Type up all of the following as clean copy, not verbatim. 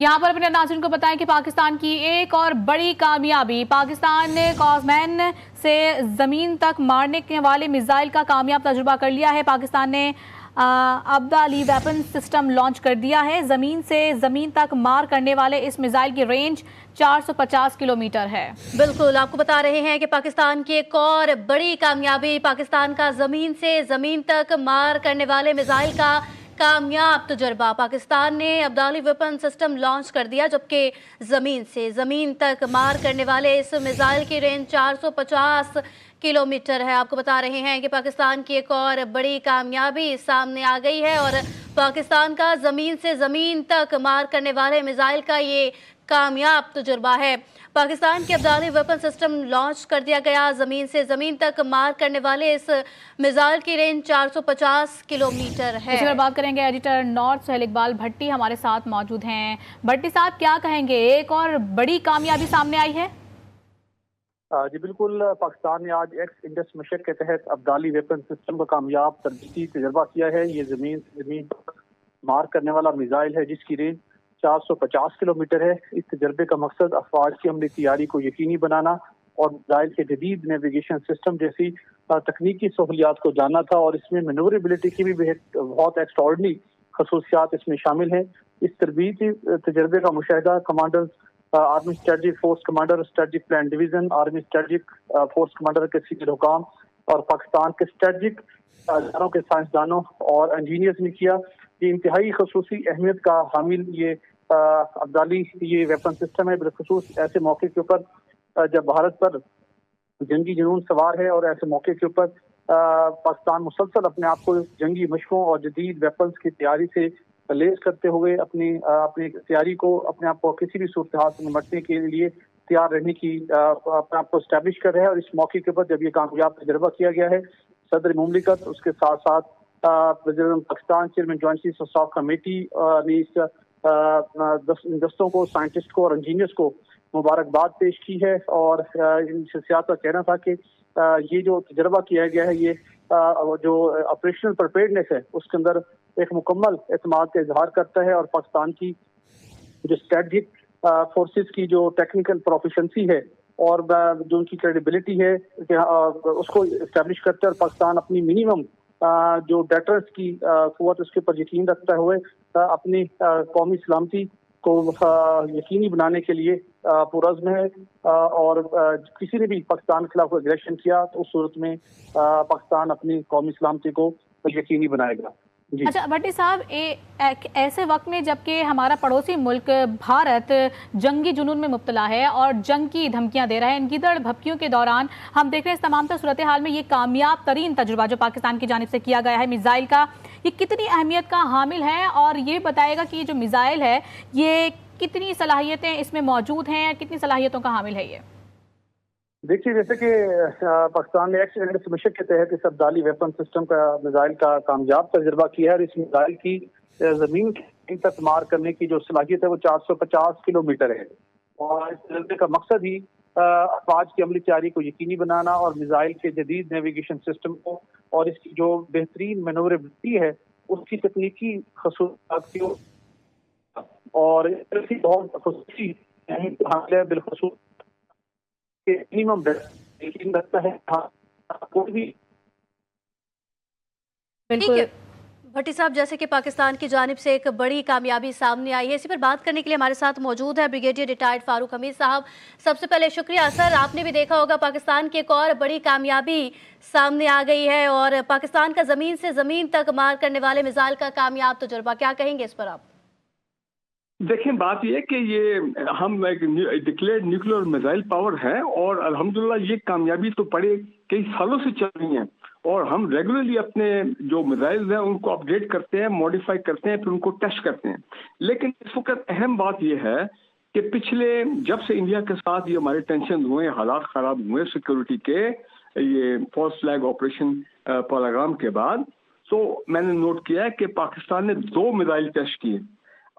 यहाँ पर अपने नाज़रीन को बताएं कि पाकिस्तान की एक और बड़ी कामयाबी, पाकिस्तान ने कॉसमैन से ज़मीन तक मारने वाले मिसाइल का कामयाब तजुर्बा कर लिया है। पाकिस्तान ने अब्दाली वेपन सिस्टम लॉन्च कर दिया है। ज़मीन से ज़मीन तक मार करने वाले इस मिसाइल की रेंज 450 किलोमीटर है। बिल्कुल, आपको बता रहे हैं कि पाकिस्तान की एक और बड़ी कामयाबी, पाकिस्तान का ज़मीन से ज़मीन तक मार करने वाले मिसाइल का कामयाब तजर्बा। पाकिस्तान ने अब्दाली वेपन सिस्टम लॉन्च कर दिया, जबकि ज़मीन से ज़मीन तक मार करने वाले इस मिसाइल की रेंज 450 किलोमीटर है। आपको बता रहे हैं कि पाकिस्तान की एक और बड़ी कामयाबी सामने आ गई है और पाकिस्तान का ज़मीन से ज़मीन तक मार करने वाले मिसाइल का ये कामयाब तजुर्बा है। पाकिस्तान के अब्दाली वेपन सिस्टम लॉन्च कर दिया गया। ज़मीन से ज़मीन तक मार करने वाले इस मिसाइल की रेंज 450 किलोमीटर है। इसी पर बात करेंगे, एडिटर नॉर्थ सुहेल इकबाल भट्टी हमारे साथ मौजूद हैं। भट्टी साहब, क्या कहेंगे, एक और बड़ी कामयाबी सामने आई है? जी बिल्कुल, पाकिस्तान ने आज एक्स इंडस मिशन के तहत अब्दाली वेपन सिस्टम का कामयाब तरजीही तजर्बा किया है। ये ज़मीन से ज़मीन पर मार करने वाला मिसाइल है जिसकी रेंज 450 किलोमीटर है। इस तजर्बे का मकसद अफवाज की अमली तैयारी को यकीनी बनाना और मिसाइल के जदीद नेविगेशन सिस्टम जैसी तकनीकी सहूलियात को जानना था, और इसमें मनूवरेबिलिटी की भी बहुत एक्स्ट्राऑर्डिनरी खसूसियात इसमें शामिल हैं। इस तरबीती तजर्बे का मुशाहिदा commander army strategic force commander, strategic plan division, army strategic force commander के सीनियर हुकाम और पाकिस्तान के स्ट्रेटजिक इदारों के साइंसदानों और इंजीनियर्स ने किया। ये इंतहाई खसूसी अहमियत का हामिल ये अब्दाली ये वेपन सिस्टम है, बिलखसूस ऐसे मौके के ऊपर जब भारत पर जंगी जुनून सवार है, और ऐसे मौके के ऊपर पाकिस्तान मुसलसल अपने आप को जंगी मशकों और जदीद वेपन्स की तैयारी से लेस करते हुए अपनी तैयारी को, अपने आप को किसी भी सूरत हाल से निपटने के लिए तैयार रहने की अपने आप को स्टैब्लिश कर रहे हैं। और इस मौके के ऊपर जब ये कामयाब तजर्बा किया गया है, सदर मुमलिकत, उसके साथ साथ वज़ीर Pakistan, chairman joint chief of staff committee ने इस दस्तों को, साइंटिस्ट को और इंजीनियर्स को मुबारकबाद पेश की है। और इन शख्सियात का कहना था कि ये जो तजर्बा किया गया है, ये जो ऑपरेशनल प्रिपेयर्डनेस है उसके अंदर एक मुकम्मल एतमाद का इजहार करता है, और पाकिस्तान की जो स्ट्रेटजिक फोर्सेस की जो टेक्निकल प्रोफिशेंसी है और जो उनकी क्रेडिबिलिटी है उसको इस्टेब्लिश करता है। और पाकिस्तान अपनी मिनिमम जो डेटर्स की कुव्वत उसके ऊपर यकीन रखता हुए अपनी कौमी सलामती को यकीनी बनाने के लिए पुरज़्म है। और किसी ने भी पाकिस्तान के खिलाफ एग्रेशन किया तो उस सूरत में पाकिस्तान अपनी कौमी सलामती को यकीनी बनाएगा। अच्छा भट्टी साहब, ऐसे वक्त में जबकि हमारा पड़ोसी मुल्क भारत जंगी जुनून में मुब्तला है और जंग की धमकियां दे रहा है, इन गिदड़ भपकियों के दौरान हम देख रहे हैं इस तमाम सूरत हाल में ये कामयाब तरीन तजुर्बा जो पाकिस्तान की जानिब से किया गया है मिसाइल का, ये कितनी अहमियत का हामिल है, और ये बताएगा कि ये जो मिसाइल है ये कितनी सलाहियतें इसमें मौजूद हैं, कितनी सलाहियतों का हामिल है ये? देखिए, जैसे कि पाकिस्तान ने एक्स इंडस मिशन के तहत इस अब्दाली वेपन सिस्टम का मिसाइल का कामयाब तजर्बा किया है, और इस मिसाइल की जमीन तक मार करने की जो सलाहियत है वो 450 किलोमीटर है। और इस तजर्बे का मकसद ही अफवाज की अमली तैयारी को यकीनी बनाना और मिसाइल के जदीद नेविगेशन सिस्टम को और इसकी जो बेहतरीन मनूवरेबिलिटी है उसकी तकनीकी खसूसियात की और बहुत खसूसी बिलखसूस मिनिमम यकीन रखता है। कोई भी बिल्कुल भट्टी साहब, जैसे कि पाकिस्तान की जानिब से एक बड़ी कामयाबी सामने आई है, इसी पर बात करने के लिए हमारे साथ मौजूद है ब्रिगेडियर रिटायर्ड फारूक हमीद साहब। सबसे पहले शुक्रिया सर। आपने भी देखा होगा पाकिस्तान की एक और बड़ी कामयाबी सामने आ गई है और पाकिस्तान का ज़मीन से ज़मीन तक मार करने वाले मिसाइल का कामयाब तजुर्बा, क्या कहेंगे इस पर आप? देखें, बात यह कि ये हम एक डिक्लेयर्ड न्यूक्लियर मिसाइल पावर है और अल्हम्दुलिल्लाह ये कामयाबी तो बड़े कई सालों से चल रही है, और हम रेगुलरली अपने जो मिसाइल्स हैं उनको अपग्रेड करते हैं, मॉडिफाई करते हैं, फिर उनको टेस्ट करते हैं। लेकिन इस वक्त अहम बात यह है कि पिछले जब से इंडिया के साथ ये हमारे टेंशन हुए, हालात ख़राब हुए सिक्योरिटी के, ये फॉल्स फ्लैग ऑपरेशन प्रोग्राम के बाद, तो मैंने नोट किया है कि पाकिस्तान ने 2 मिसाइल टेस्ट किए।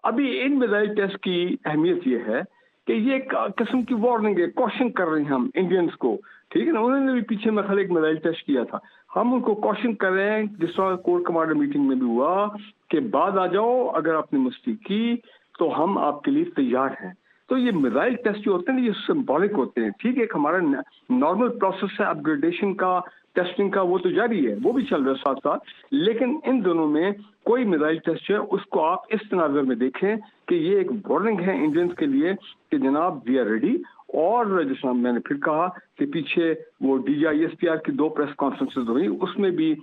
अभी इन मिसाइल टेस्ट की अहमियत यह है कि ये एक किस्म की वार्निंग है, कॉशन कर रहे हैं हम इंडियंस को, ठीक है ना। उन्होंने भी पीछे में खाली एक मिसाइल टेस्ट किया था, हम उनको कॉशन कर रहे हैं, जिस तरह कोर कमांडर मीटिंग में भी हुआ कि बाद आ जाओ, अगर आपने मस्ती की تو ہم آپ کے لیے تیار ہیں. تو یہ میزائل ٹیسٹ جو ہوتے ہیں یہ سمبولک ہوتے ہیں. ٹھیک ہے ایک ہمارا نارمل پروسیس ہے اپ گریڈیشن کا, ٹیسٹنگ کا, وہ تو جاری ہے, وہ بھی چل رہا ہے ساتھ ساتھ, لیکن ان دونوں میں کوئی میزائل ٹیسٹ ہے اس کو آپ اس تناظر میں دیکھیں کہ یہ ایک وارننگ ہے انڈینز کے لیے کہ جناب وی آر ریڈی. اور جس طرح میں نے پھر کہا کہ پیچھے وہ DGISPR کی 2 پریس کانفرنسز ہوئی, اس میں بھی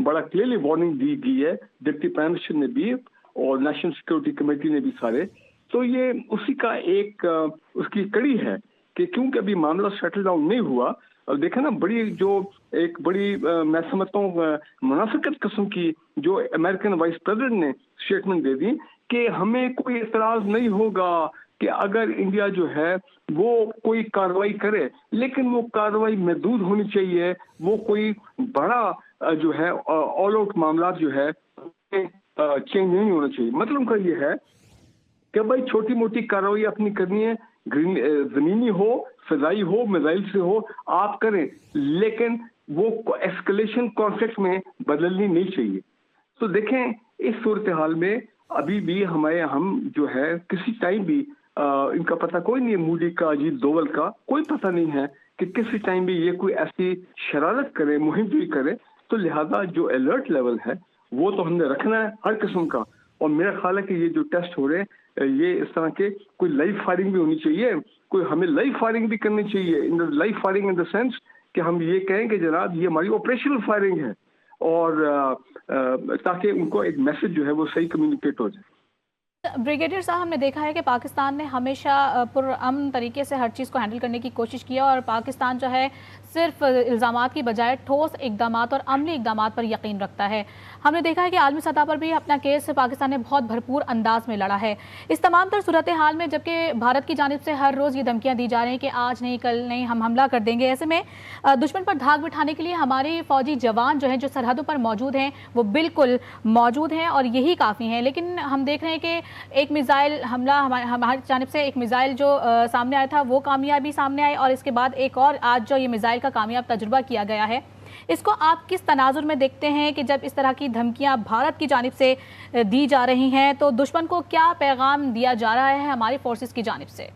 بڑا کلیئرلی وارننگ دی گئی ہے ڈپٹی پرائم منسٹر نے بھی اور نیشنل سیکورٹی کمیٹی نے بھی سارے. تو یہ اسی کا ایک اس کی کڑی ہے کہ کیونکہ ابھی معاملہ سیٹل ڈاؤن نہیں ہوا. اور دیکھیں نا بڑی جو ایک بڑی میں سمجھتا ہوں منافقت قسم کی جو امریکن وائس پریزیڈنٹ نے اسٹیٹمنٹ دے دی کہ ہمیں کوئی اعتراض نہیں ہوگا کہ اگر انڈیا جو ہے وہ کوئی کارروائی کرے, لیکن وہ کارروائی محدود ہونی چاہیے, وہ کوئی بڑا جو ہے آل آؤٹ معاملات جو ہے چینج نہیں ہونا چاہیے. مطلب کا یہ ہے کہ بھائی چھوٹی موٹی کارروائی اپنی کرنی ہے, زمینی ہو, فضائی ہو, میزائل سے ہو, آپ کریں, لیکن وہ ایسکلیشن کانفلکٹ میں بدلنی نہیں چاہیے. تو دیکھیں اس صورتحال میں ابھی بھی ہم جو ہے کسی ٹائم بھی ان کا پتہ کوئی نہیں ہے, مودی کا, اجیت دوول کا کوئی پتہ نہیں ہے کہ کسی ٹائم بھی یہ کوئی ایسی شرارت کرے, مہم جوئی کرے. تو لہذا جو الرٹ لیول ہے وہ تو ہم نے رکھنا ہے ہر قسم کا. اور میرا خیال ہے کہ یہ جو ٹیسٹ ہو رہے ہیں یہ اس طرح کے کوئی لائیو فائرنگ بھی ہونی چاہیے, کوئی ہمیں لائیو فائرنگ بھی کرنی چاہیے. Live firing in the sense کہ ہم یہ کہیں کہ جناب یہ ہماری آپریشنل فائرنگ ہے, اور تاکہ ان کو ایک میسج جو ہے وہ صحیح کمیونیکیٹ ہو جائے. بریگیڈیئر صاحب ہم نے دیکھا ہے کہ پاکستان نے ہمیشہ پرامن طریقے سے ہر چیز کو ہینڈل کرنے کی کوشش کی ہے, اور پاکستان جو ہے صرف الزامات کی بجائے ٹھوس اقدامات اور عملی اقدامات پر یقین رکھتا ہے. ہم نے دیکھا ہے کہ عالمی سطح پر بھی اپنا کیس پاکستان نے بہت بھرپور انداز میں لڑا ہے. اس تمام تر صورتحال میں جبکہ بھارت کی جانب سے ہر روز یہ دھمکیاں دی جا رہی ہیں کہ آج نہیں کل نہیں ہم حملہ کر دیں گے, ایسے میں دشمن پر دھاک بٹھانے کے لیے ہمارے فوجی جوان جو ہیں جو سرحدوں پر موجود ہیں وہ بالکل موجود ہیں اور یہی کافی ہیں. لیکن ہم دیکھ رہے ہیں کہ ایک میزائل حملہ ہماری جانب سے ایک میزائل جو سامنے آیا تھا وہ کامیابی سامنے آئی, اور اس کے بعد ایک اور آج جو یہ میزائل کا کامیاب تجربہ کیا گیا ہے, اس کو آپ کس تناظر میں دیکھتے ہیں کہ جب اس طرح کی دھمکیاں بھارت کی جانب سے دی جا رہی ہیں تو دشمن کو کیا پیغام دیا جا رہا ہے ہماری فورسز کی جانب سے؟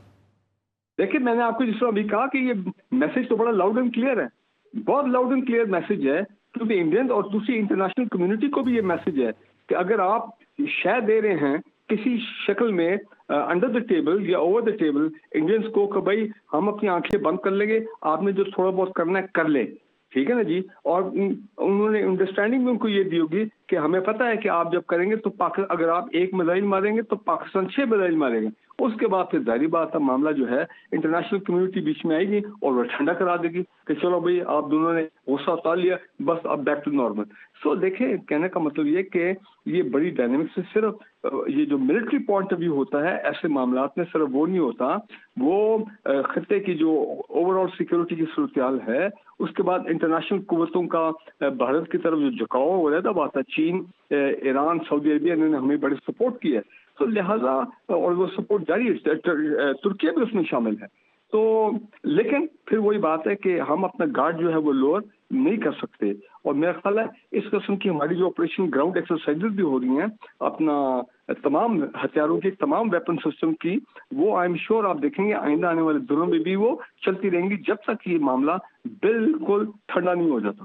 دیکھیں میں نے آپ کو جس طرح ابھی کہا کہ یہ میسج تو بڑا لاؤڈ اینڈ کلیئر ہے, بہت لاؤڈ اینڈ کلیئر میسج ہے, کیونکہ انڈین اور دوسری انٹرنیشنل کمیونٹی کو بھی یہ میسج ہے کہ اگر آپ شے دے رہے ہیں کسی شکل میں انڈر دا ٹیبل یا اوور دا ٹیبل انڈینس کو کہ بھائی ہم اپنی آنکھیں بند کر لیں گے, آپ نے جو تھوڑا بہت کرنا ہے کر لیں, ٹھیک ہے نا جی. اور انہوں نے انڈرسٹینڈنگ بھی ان کو یہ دی ہوگی کہ ہمیں پتہ ہے کہ آپ جب کریں گے تو اگر آپ ایک میزائل ماریں گے تو پاکستان 6 میزائل مارے گا. اس کے بعد پھر ظاہری بات ہے معاملہ جو ہے انٹرنیشنل کمیونٹی بیچ میں آئے گی اور وہ ٹھنڈا کرا دے گی کہ چلو بھائی آپ دونوں نے غصہ اتار لیا, بس اب بیک ٹو نارمل. سو دیکھیں کہنے کا مطلب یہ کہ یہ بڑی ڈائنامکس سے صرف یہ جو ملٹری پوائنٹ آف ویو ہوتا ہے ایسے معاملات میں صرف وہ نہیں ہوتا, وہ خطے کی جو اوور آل سیکورٹی کی صورتحال ہے, اس کے بعد انٹرنیشنل قوتوں کا بھارت کی طرف جو جھکاؤ ہو رہا تھا بات ہے, چین, ایران, سعودی عربیہ نے ہمیں بڑی سپورٹ کی ہے, تو لہٰذا اور وہ سپورٹ جاری ہے, ترکیہ بھی اس میں شامل ہے. تو لیکن پھر وہی بات ہے کہ ہم اپنا گارڈ جو ہے وہ لوور نہیں کر سکتے. اور میرا خیال ہے اس قسم کی ہماری جو آپریشن گراؤنڈ ایکسرسائزز بھی ہو رہی ہیں اپنا تمام ہتھیاروں کی, تمام ویپن سسٹم کی, وہ آئی ایم شیور آپ دیکھیں گے آئندہ آنے والے دنوں میں بھی وہ چلتی رہیں گی جب تک یہ معاملہ بالکل ٹھنڈا نہیں ہو جاتا.